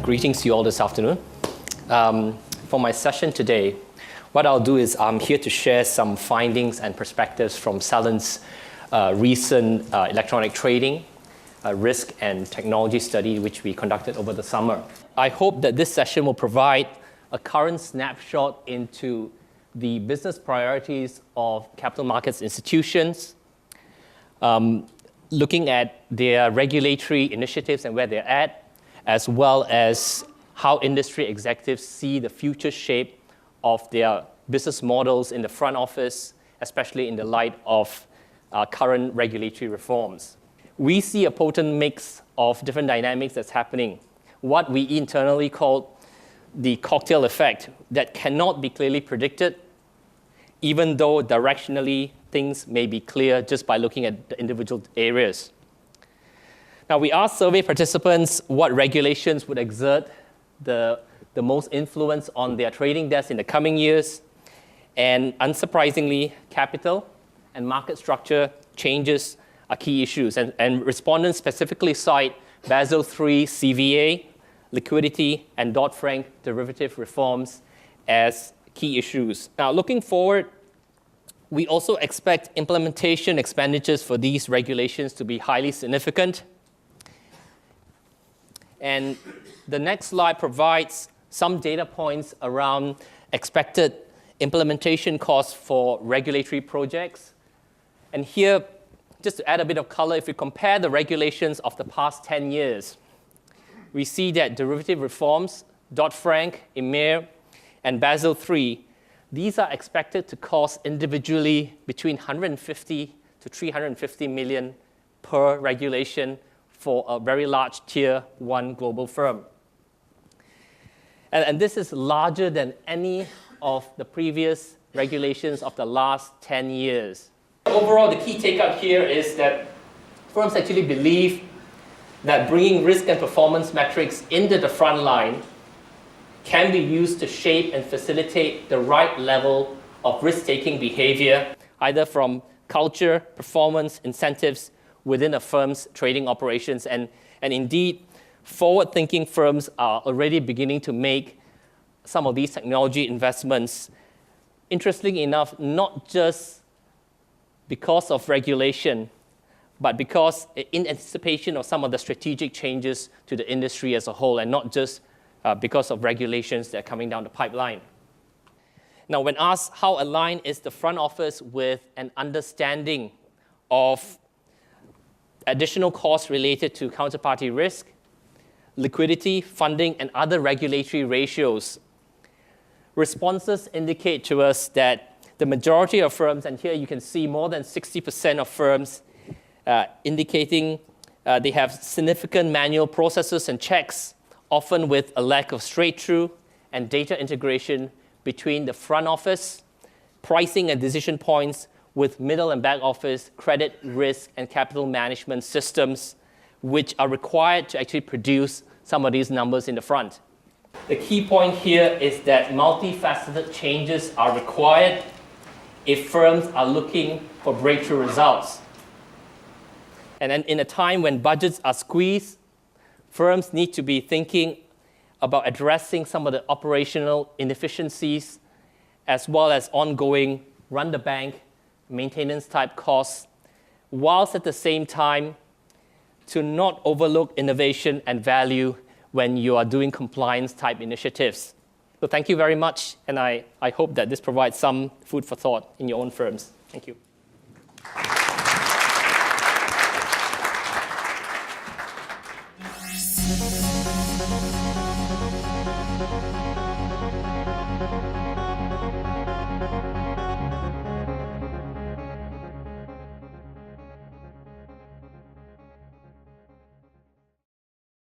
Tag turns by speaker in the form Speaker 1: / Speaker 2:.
Speaker 1: Greetings to you all this afternoon. For my session today, what I'll do is I'm here to share some findings and perspectives from Celent's recent electronic trading, risk and technology study which we conducted over the summer. I hope that this session will provide a current snapshot into the business priorities of capital markets institutions, looking at their regulatory initiatives and where they're at, as well as how industry executives see the future shape of their business models in the front office, especially in the light of current regulatory reforms. We see a potent mix of different dynamics that's happening, what we internally call the cocktail effect that cannot be clearly predicted, even though directionally things may be clear just by looking at the individual areas. Now, we asked survey participants what regulations would exert the most influence on their trading desks in the coming years. And unsurprisingly, capital and market structure changes are key issues. And respondents specifically cite Basel III CVA, liquidity, and Dodd-Frank derivative reforms as key issues. Now, looking forward, we also expect implementation expenditures for these regulations to be highly significant. And the next slide provides some data points around expected implementation costs for regulatory projects. And here, just to add a bit of color, if we compare the regulations of the past 10 years, we see that derivative reforms, Dodd-Frank, EMIR, and Basel III, these are expected to cost individually between 150 to 350 million per regulation for a very large tier 1 global firm. And this is larger than any of the previous regulations of the last 10 years. Overall, the key takeout here is that firms actually believe that bringing risk and performance metrics into the front line can be used to shape and facilitate the right level of risk-taking behavior, either from culture, performance, incentives within a firm's trading operations. And indeed, forward-thinking firms are already beginning to make some of these technology investments, interestingly enough, not just because of regulation, but because in anticipation of some of the strategic changes to the industry as a whole, and not just because of regulations that are coming down the pipeline. Now, when asked how aligned is the front office with an understanding of additional costs related to counterparty risk, liquidity, funding, and other regulatory ratios, responses indicate to us that the majority of firms, and here you can see more than 60% of firms indicating they have significant manual processes and checks, often with a lack of straight-through and data integration between the front office, pricing and decision points with middle and back office credit, risk, and capital management systems, which are required to actually produce some of these numbers in the front. The key point here is that multifaceted changes are required if firms are looking for breakthrough results. And then in a time when budgets are squeezed, firms need to be thinking about addressing some of the operational inefficiencies as well as ongoing run-the-bank maintenance type costs, whilst at the same time to not overlook innovation and value when you are doing compliance type initiatives. So thank you very much, and I hope that this provides some food for thought in your own firms. Thank you.